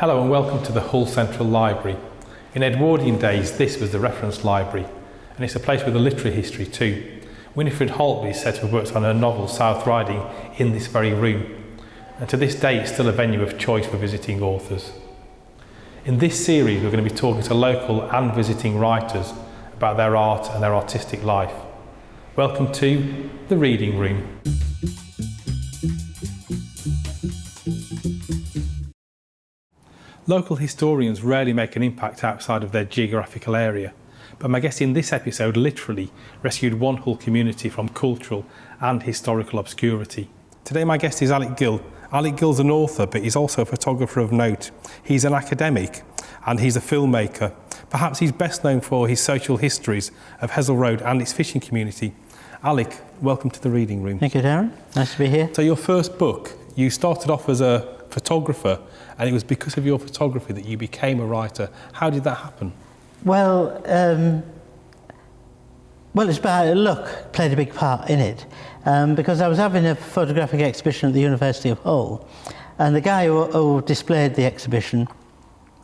Hello and welcome to the Hull Central Library. In Edwardian days, this was the reference library, and it's a place with a literary history too. Winifred Holtby is said to have worked on her novel South Riding in this very room, and to this day it's still a venue of choice for visiting authors. In this series we're going to be talking to local and visiting writers about their art and their artistic life. Welcome to The Reading Room. Local historians rarely make an impact outside of their geographical area, but my guest in this episode literally rescued one Hull community from cultural and historical obscurity. Today my guest is Alec Gill. Alec Gill's an author, but he's also a photographer of note. He's an academic and he's a filmmaker. Perhaps he's best known for his social histories of Hessle Road and its fishing community. Alec, welcome to The Reading Room. Thank you, Darren. Nice to be here. So your first book, you started off as a photographer, and it was because of your photography that you became a writer. How did that happen? Well, it's by luck played a big part in it, because I was having a photographic exhibition at the University of Hull, and the guy who displayed the exhibition,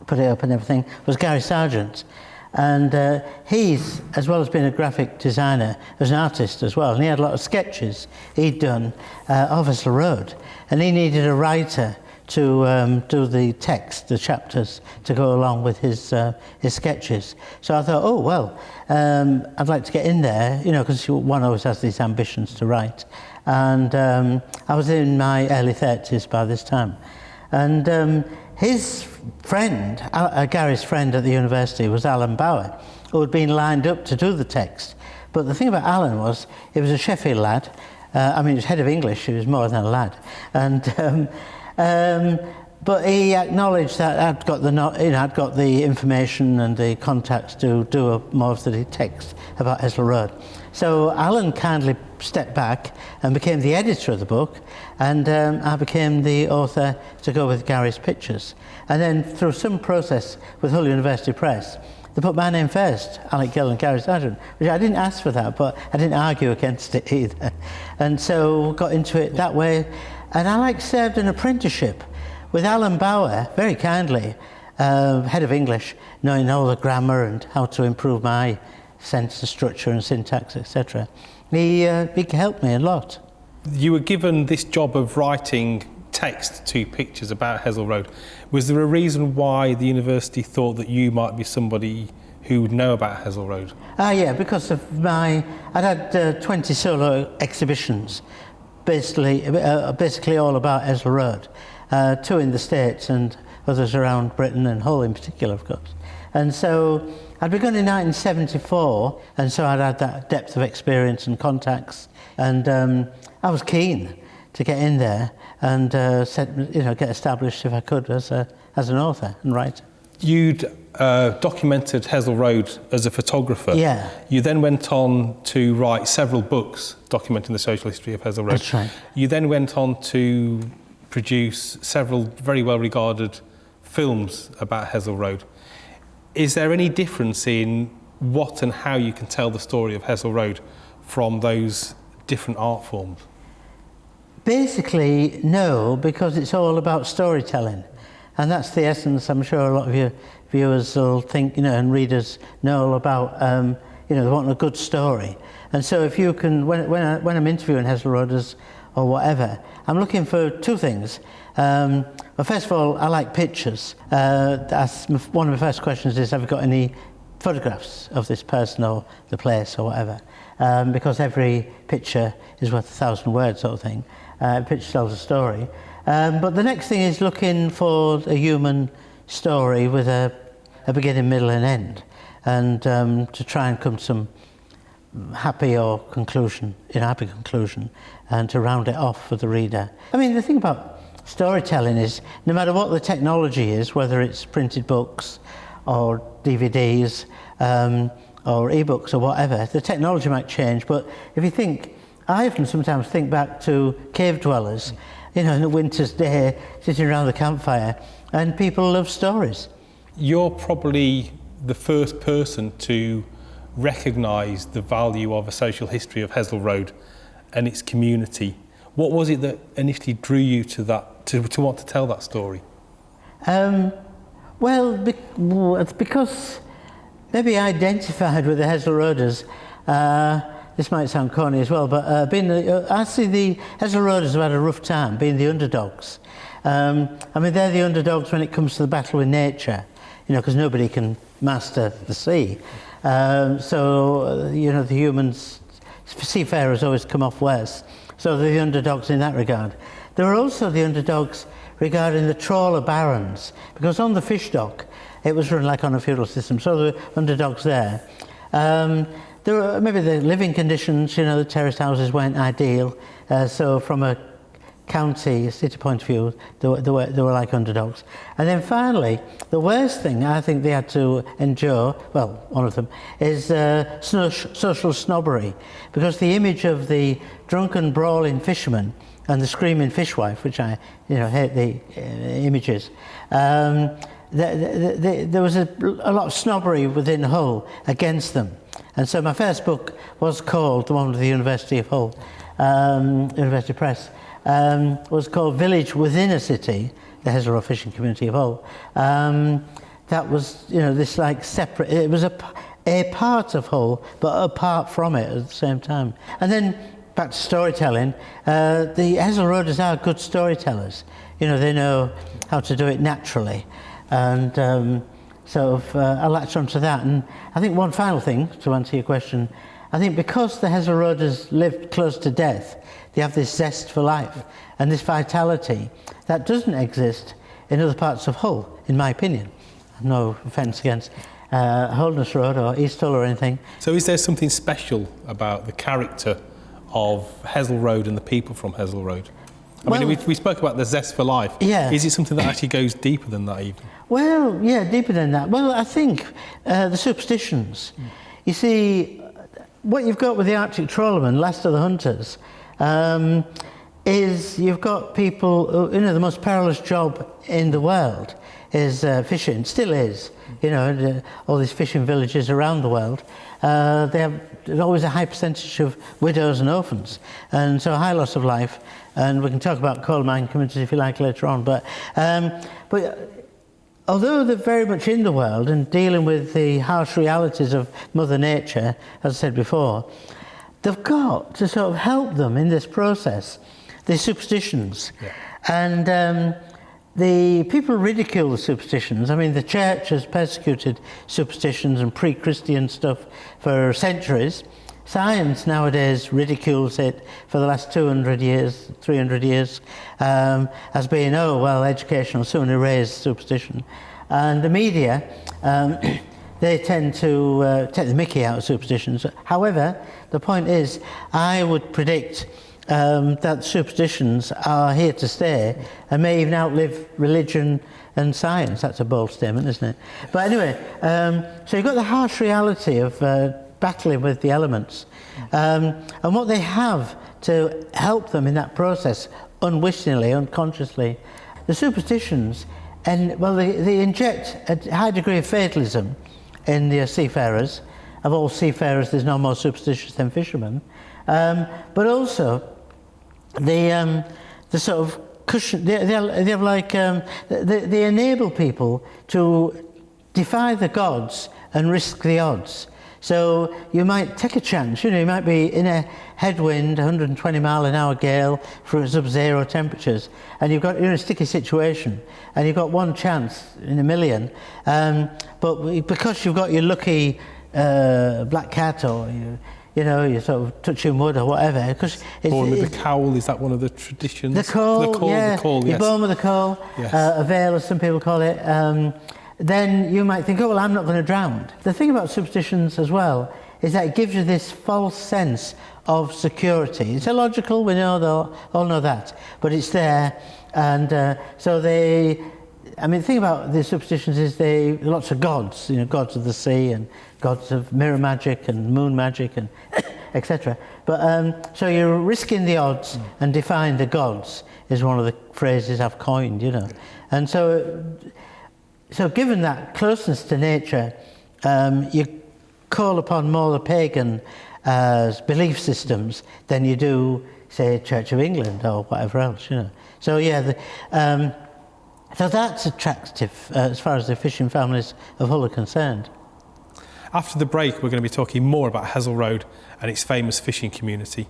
put it up and everything, was Gary Sargent. And he's, as well as being a graphic designer, was an artist as well, and he had a lot of sketches he'd done of Hessle Road, and he needed a writer to do the text, the chapters, to go along with his sketches. So I thought, I'd like to get in there, you know, because one always has these ambitions to write. And I was in my early 30s by this time. And his friend, Gary's friend at the university, was Alan Bower, who had been lined up to do the text. But the thing about Alan was, he was a Sheffield lad. He was head of English, he was more than a lad. And but he acknowledged that I'd got the information and the contacts to do more of the text about Hessle Road. So Alan kindly stepped back and became the editor of the book, and I became the author to go with Gary's pictures. And then through some process with Hull University Press, they put my name first, Alec Gill and Gary Sargent, which I didn't ask for that, but I didn't argue against it either. And so got into it that way. And Alec served an apprenticeship with Alan Bower, very kindly, head of English, knowing all the grammar and how to improve my sentence structure and syntax, etc. He helped me a lot. You were given this job of writing text to pictures about Hessle Road. Was there a reason why the university thought that you might be somebody who would know about Hessle Road? Yeah, because of I'd had 20 solo exhibitions, basically all about Hessle Road, 2 in the States and others around Britain and Hull in particular, of course. And so I'd begun in 1974, and so I'd had that depth of experience and contacts, and I was keen to get in there and get established if I could as an author and writer. You'd documented Hessle Road as a photographer. Yeah. You then went on to write several books documenting the social history of Hessle Road. That's right. You then went on to produce several very well regarded films about Hessle Road. Is there any difference in what and how you can tell the story of Hessle Road from those different art forms? Basically, no, because it's all about storytelling. And that's the essence. I'm sure a lot of your viewers will think, and readers know all about, they want a good story. And so if you can, when I'm interviewing Hessle Roaders or whatever, I'm looking for 2 things. Well, first of all, I like pictures. One of my first questions is, have you got any photographs of this person or the place or whatever? Because every picture is worth 1,000 words, sort of thing. A picture tells a story. But the next thing is looking for a human story with a beginning, middle and end, and to try and come to some happy conclusion, and to round it off for the reader. I mean, the thing about storytelling is, no matter what the technology is, whether it's printed books or DVDs or ebooks or whatever, the technology might change, but if you think, I often sometimes think back to cave dwellers, in a winter's day, sitting around the campfire, and people love stories. You're probably the first person to recognise the value of a social history of Hessle Road and its community. What was it that initially drew you to that, to want to tell that story? Well, it's because maybe identified with the Hazelroaders. This might sound corny as well, but I see the Hazelroaders have had a rough time being the underdogs. I mean, they're the underdogs when it comes to the battle with nature, you know, because nobody can master the sea. So, you know, the humans, seafarers always come off worse. So they're the underdogs in that regard. There are also the underdogs regarding the trawler barons, because on the fish dock, it was run like on a feudal system, so there were underdogs there. There were maybe the living conditions, you know, the terraced houses weren't ideal, so from a county, city point of view, they were like underdogs. And then finally, the worst thing I think they had to endure, well, one of them, is social snobbery, because the image of the drunken, brawling fisherman and the screaming fishwife, which I, you know, hate the images, there was a lot of snobbery within Hull against them. And so my first book was called, the one with the University of Hull, University Press, was called Village Within a City, the Hazelroad Fishing Community of Hull. That was, you know, this like separate, it was a part of Hull, but apart from it at the same time. And then back to storytelling, the Hazelroaders are good storytellers. You know, they know how to do it naturally. And I latched onto that. And I think one final thing, to answer your question, I think because the Hazelroaders lived close to death, they have this zest for life and this vitality that doesn't exist in other parts of Hull, in my opinion. No offence against Holderness Road or East Hull or anything. So is there something special about the character of Hazelroad and the people from Hazelroad? I mean, we spoke about the zest for life. Yeah. Is it something that actually goes deeper than that even? Well, yeah, deeper than that. Well, I think the superstitions. You see, what you've got with the Arctic trawlermen, last of the hunters, is you've got people who, you know, the most perilous job in the world is fishing, still is. You know, all these fishing villages around the world, there's always a high percentage of widows and orphans, and so a high loss of life. And we can talk about coal mine communities if you like later on. But although they're very much in the world and dealing with the harsh realities of Mother Nature, as I said before, they've got to sort of help them in this process, the superstitions. Yeah. And the people ridicule the superstitions. I mean, the church has persecuted superstitions and pre-Christian stuff for centuries. Science nowadays ridicules it for the last 200 years, 300 years, as being, oh, well, education will soon erase superstition. And the media, they tend to take the mickey out of superstitions. However, the point is, I would predict that superstitions are here to stay and may even outlive religion and science. That's a bold statement, isn't it? But anyway, so you've got the harsh reality of battling with the elements, and what they have to help them in that process, unwittingly, unconsciously, the superstitions, and well, they inject a high degree of fatalism in the seafarers. Of all seafarers, there's no more superstitious than fishermen, but also the sort of cushion. They have like they enable people to defy the gods and risk the odds. So you might take a chance, you know, you might be in a headwind, 120 mile an hour gale for sub-zero temperatures, and you're in a sticky situation, and you've got one chance in a million, but because you've got your lucky black cat, or you know, you're sort of touching wood or whatever. Because born with the cowl, is that one of the traditions? The coal, yeah. The coal, yes. You're born with a coal, yes. A veil, as some people call it. Then you might think, oh, well, I'm not going to drown. The thing about superstitions as well is that it gives you this false sense of security. It's illogical, we know, they'll all know that, but it's there. And so I mean, the thing about the superstitions is lots of gods, you know, gods of the sea and gods of mirror magic and moon magic and etc. But so you're risking the odds and defying the gods is one of the phrases I've coined, you know. And so given that closeness to nature, you call upon more the pagan belief systems than you do, say, Church of England or whatever else, you know. So yeah, So that's attractive as far as the fishing families of Hull are concerned. After the break, we're going to be talking more about Hessle Road and its famous fishing community.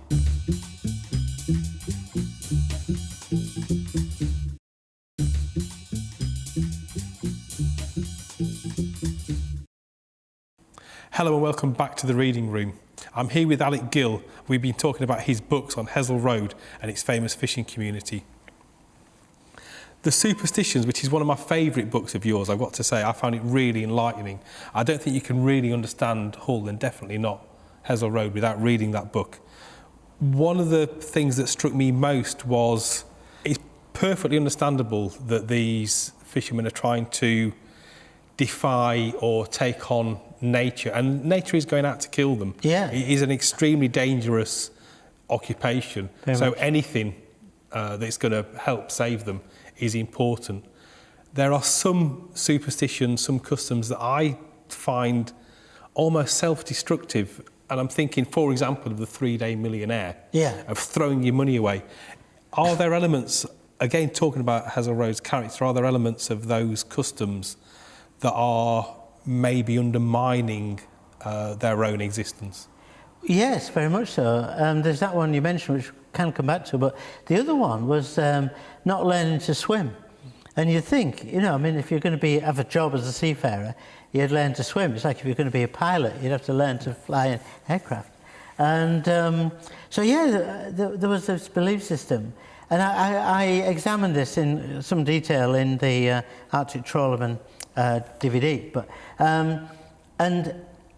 Hello and welcome back to the Reading Room. I'm here with Alec Gill. We've been talking about his books on Hessle Road and its famous fishing community. The Superstitions, which is one of my favourite books of yours, I've got to say, I found it really enlightening. I don't think you can really understand Hull, and definitely not Hessle Road, without reading that book. One of the things that struck me most was it's perfectly understandable that these fishermen are trying to defy or take on nature, and nature is going out to kill them. Yeah. It is an extremely dangerous occupation. Very so much. anything that's going to help save them is important. There are some superstitions, some customs that I find almost self-destructive, and I'm thinking, for example, of the 3-day millionaire, of throwing your money away. Are there elements, again talking about Hessle Road's character, are there elements of those customs that are maybe undermining their own existence? Yes, very much so. There's that one you mentioned, which we can come back to, but the other one was not learning to swim. And you think, if you're going to have a job as a seafarer, you'd learn to swim. It's like if you're going to be a pilot, you'd have to learn to fly an aircraft. And there was this belief system. And I examined this in some detail in the Arctic Trawlerman DVD. But and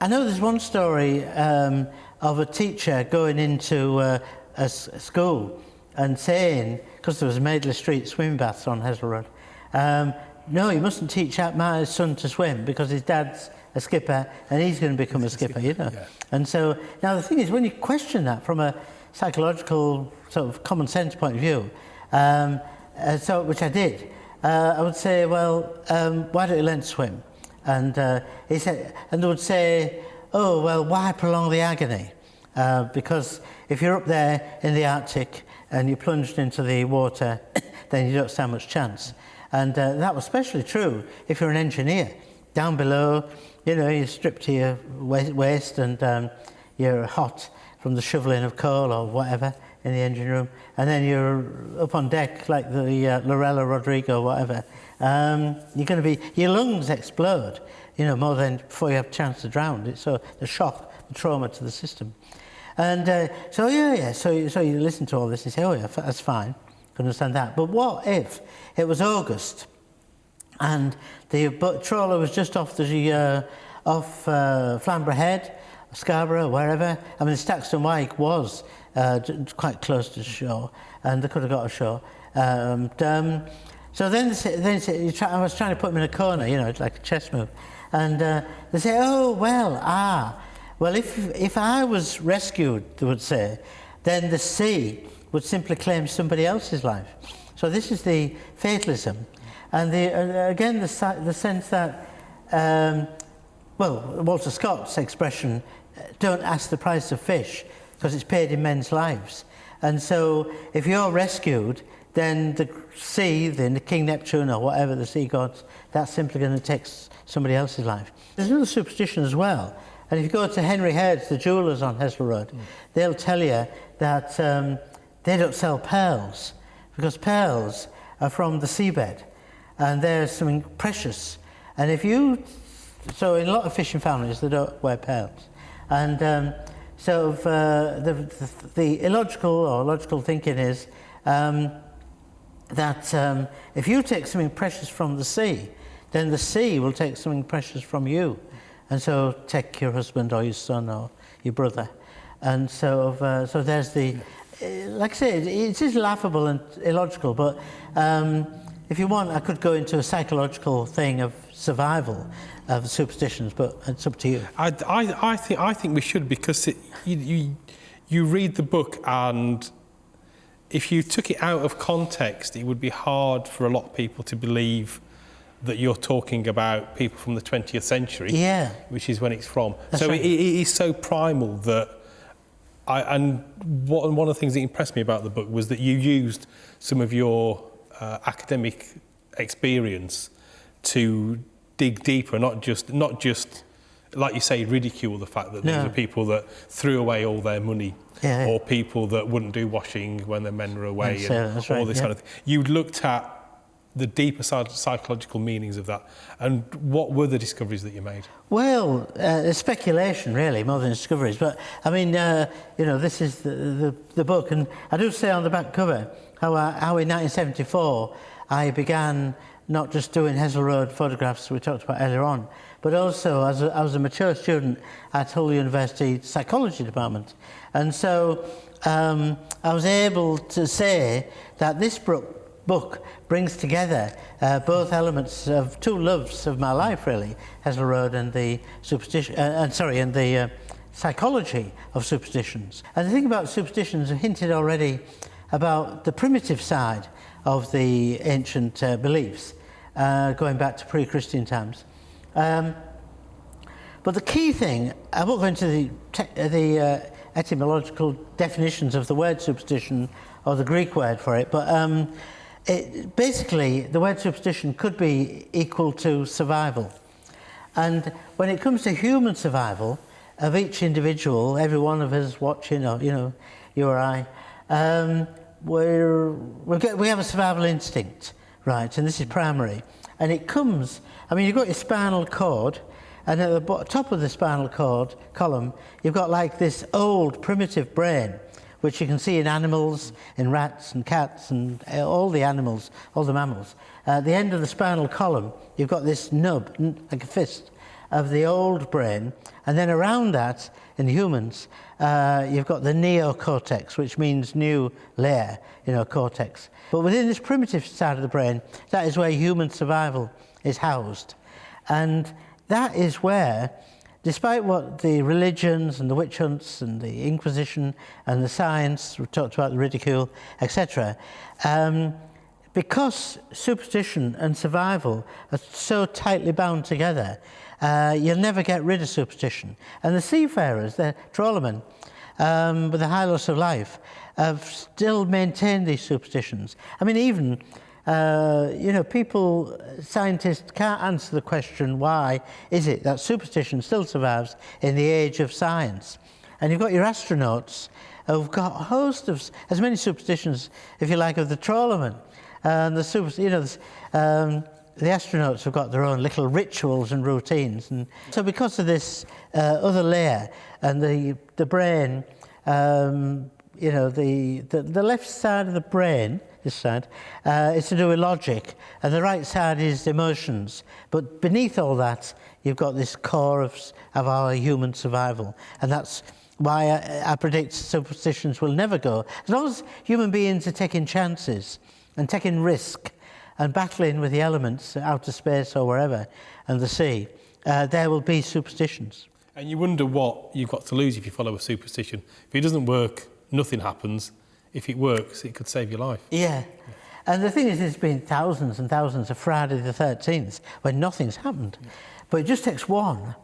I know there's one story of a teacher going into a school and saying, because there was Madeley Street swimming baths on Hessle Road, no, you mustn't teach my son to swim because his dad's a skipper and he's going to become a skipper, Yeah. And so, now the thing is, when you question that from a psychological sort of common sense point of view, which I did, I would say, well, why don't you learn to swim? And he said, and they would say, oh, well, why prolong the agony? Because if you're up there in the Arctic and you're plunged into the water, then you don't stand much chance. And that was especially true if you're an engineer. Down below, you're stripped to your waist and you're hot from the shoveling of coal or whatever in the engine room, and then you're up on deck like the Lorella Rodrigo, whatever. Your lungs explode, more than before you have a chance to drown. So the shock, the trauma to the system. And so you listen to all this and say, oh yeah, that's fine, I can understand that. But what if it was August and the trawler was just off Flamborough Head, Scarborough, wherever? I mean, Staxton Wyke was quite close to the shore, and they could have got ashore. So then I was trying to put them in a corner, like a chess move, and they say, oh well, if I was rescued, they would say, then the sea would simply claim somebody else's life. So this is the fatalism, and again the sense that Walter Scott's expression, don't ask the price of fish because it's paid in men's lives. And so if you're rescued, then the sea, the King Neptune or whatever, the sea gods, that's simply going to take somebody else's life. There's another superstition as well. And if you go to Henry Haird's, the jewellers on Hessle Road, they'll tell you that they don't sell pearls because pearls are from the seabed and they're something precious. And so in a lot of fishing families, they don't wear pearls. And the illogical or logical thinking is that if you take something precious from the sea, then the sea will take something precious from you. And so take your husband or your son or your brother. And so there's like I say, it is laughable and illogical, but if you want, I could go into a psychological thing of survival of superstitions, but it's up to you. I think we should, because you read the book, and if you took it out of context, it would be hard for a lot of people to believe that you're talking about people from the 20th century, which is when it's from. That's so right. It is so primal that one of the things that impressed me about the book was that you used some of your academic experience to dig deeper, not just like you say, ridicule the fact that these are people that threw away all their money, or people that wouldn't do washing when their men were away, and all this kind of thing. You looked at the deeper psychological meanings of that, and what were the discoveries that you made? Well, speculation really, more than discoveries. But I mean, this is the book, and I do say on the back cover how in 1974 I began not just doing Hessel Road photographs we talked about earlier on, but also as I was a mature student at Hull University Psychology Department. And so I was able to say that this book brings together both elements of two loves of my life, really, Hessel Road and the superstition, and the psychology of superstitions. And the thing about superstitions, I hinted already about the primitive side of the ancient beliefs, going back to pre-Christian times. But the key thing, I won't go into the etymological definitions of the word superstition or the Greek word for it, but basically the word superstition could be equal to survival. And when it comes to human survival of each individual, every one of us watching, or you or I, we have a survival instinct, right? And this is primary. And it comes, you've got your spinal cord, and at the top of the spinal cord column, you've got like this old primitive brain, which you can see in animals, in rats and cats and all the animals, all the mammals. At the end of the spinal column, you've got this nub, like a fist, of the old brain, and then around that, in humans, you've got the neocortex, which means new layer, cortex. But within this primitive side of the brain, that is where human survival is housed. And that is where, despite what the religions and the witch hunts and the Inquisition and the science, we talked about the ridicule, etc., because superstition and survival are so tightly bound together, you'll never get rid of superstition. And the seafarers, the trawlermen, with the high loss of life, have still maintained these superstitions. Even people, scientists can't answer the question, why is it that superstition still survives in the age of science? And you've got your astronauts who've got a host of, as many superstitions, if you like, of the trawlermen. And the astronauts have got their own little rituals and routines. And so because of this other layer and the brain, the left side of the brain, this side, is to do with logic, and the right side is emotions. But beneath all that, you've got this core of our human survival. And that's why I predict superstitions will never go. As long as human beings are taking chances and taking risk and battling with the elements, outer space or wherever, and the sea, there will be superstitions. And you wonder what you've got to lose if you follow a superstition. If it doesn't work, nothing happens. If it works, it could save your life. Yeah. And the thing is, there's been thousands and thousands of Friday the 13th when nothing's happened. Yeah. But it just takes one,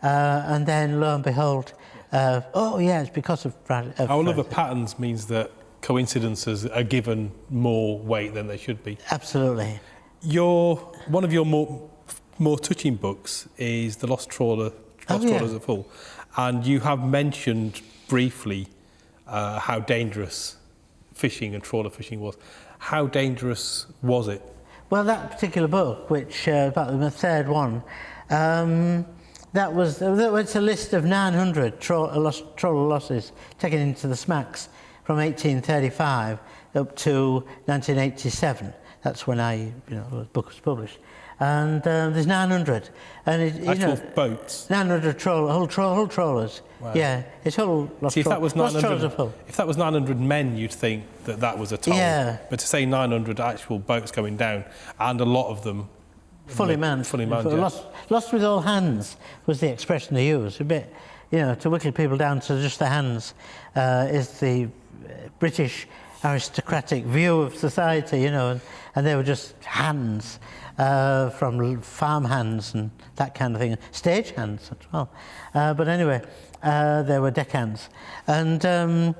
and then lo and behold, it's because of Friday. Our love of patterns means that coincidences are given more weight than they should be. Absolutely. One of your more touching books is The Lost Trawlers of Hull, and you have mentioned briefly how dangerous fishing and trawler fishing was. How dangerous was it? Well, that particular book, which about the third one, it's a list of 900 trawler losses taken into the smacks from 1835 up to 1987. That's when the book was published. And there's 900. And actual boats? 900 hull trawlers. Wow. Yeah, it's Hull Lost Trawlers of Hull. If that was 900 men, you'd think that was a toll. Yeah. But to say 900 actual boats going down, and a lot of them fully manned. Yeah. Lost with all hands was the expression they used. A bit, to whittle people down to just the hands is the British aristocratic view of society, and they were just hands, from farm hands and that kind of thing, stage hands as well. But anyway, there were deckhands, and every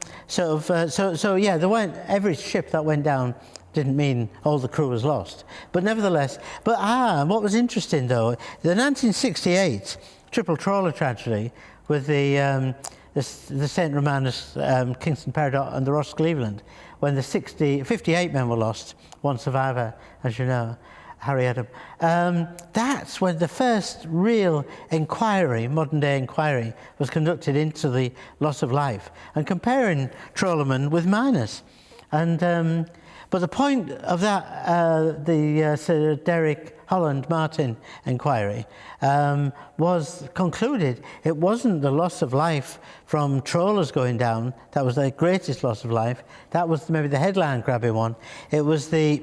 ship that went down didn't mean all the crew was lost. But nevertheless, what was interesting though, the 1968 triple trawler tragedy with the St Romanus, Kingston Peridot and the Ross Cleveland, when the 58 men were lost, one survivor, as you know, Harry Adam. That's when the first real inquiry, modern day inquiry, was conducted into the loss of life, and comparing trawlermen with miners. And but the point of that, the Sir Derek Holland Martin inquiry was concluded it wasn't the loss of life from trawlers going down that was the greatest loss of life. That was maybe the headline grabbing one. It was the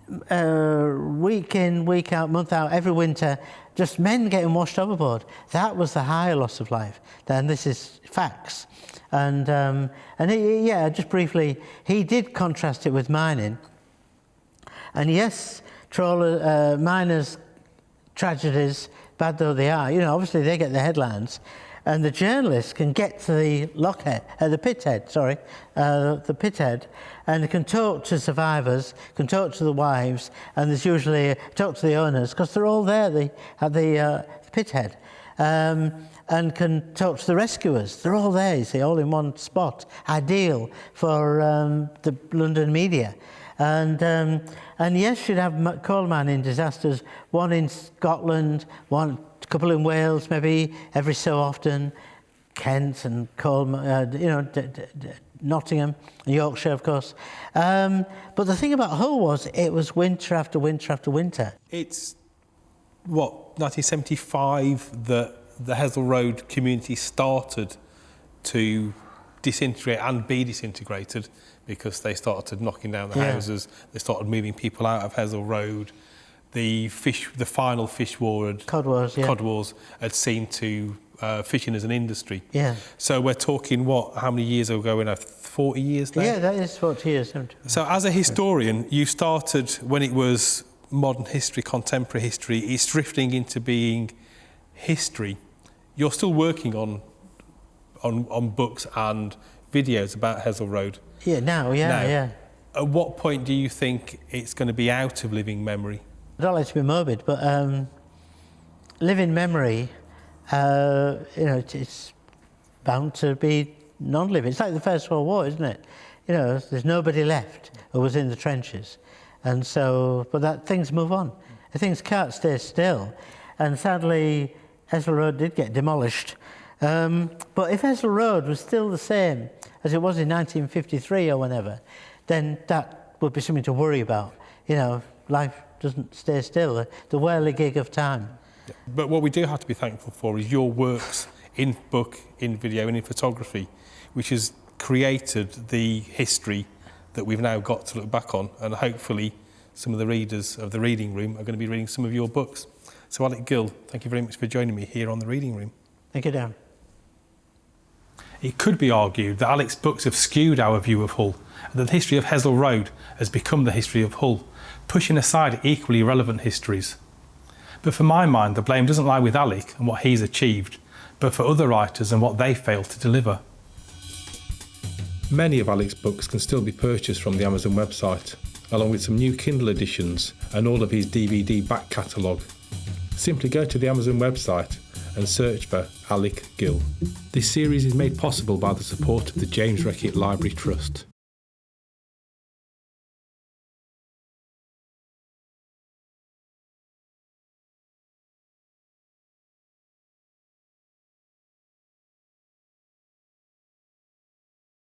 week in, week out, month out, every winter, just men getting washed overboard. That was the higher loss of life. Then this is facts. And just briefly, he did contrast it with mining. And yes, miners' tragedies, bad though they are, obviously they get the headlines. And the journalists can get to the pithead, and they can talk to survivors, can talk to the wives, and there's usually talk to the owners, because they're all there at the pithead. And can talk to the rescuers. They're all there, you see, all in one spot. Ideal for the London media. And yes, you'd have coal mining disasters, one in Scotland, a couple in Wales, maybe every so often, Kent and Nottingham, and Yorkshire, of course. But the thing about Hull was, it was winter after winter after winter. It's, 1975 that the Hessle Road community started to disintegrate and be disintegrated, because they started knocking down the houses, they started moving people out of Hessle Road. The final fish war, Cod Wars had seen to fishing as an industry. Yeah. So we're talking, how many years ago now? 40 years now? Yeah, that is 40 years. So as a historian, you started when it was modern history, contemporary history. It's drifting into being history. You're still working on books and videos about Hessle Road. Yeah, now. At what point do you think it's going to be out of living memory? I don't like to be morbid, but living memory, it's bound to be non-living. It's like the First World War, isn't it? There's nobody left who was in the trenches. And so, but things move on. Things can't stay still. And sadly, Hessle Road did get demolished. But if Hessle Road was still the same as it was in 1953 or whenever, then that would be something to worry about. Life doesn't stay still, the whirligig of time. Yeah. But what we do have to be thankful for is your works in book, in video and in photography, which has created the history that we've now got to look back on, and hopefully some of the readers of the Reading Room are going to be reading some of your books. So Alec Gill, thank you very much for joining me here on the Reading Room. Thank you, Dan. It could be argued that Alec's books have skewed our view of Hull, and that the history of Hessle Road has become the history of Hull, pushing aside equally relevant histories. But for my mind, the blame doesn't lie with Alec and what he's achieved, but for other writers and what they failed to deliver. Many of Alec's books can still be purchased from the Amazon website, along with some new Kindle editions and all of his DVD back catalogue. Simply go to the Amazon website and search for Alec Gill. This series is made possible by the support of the James Reckitt Library Trust.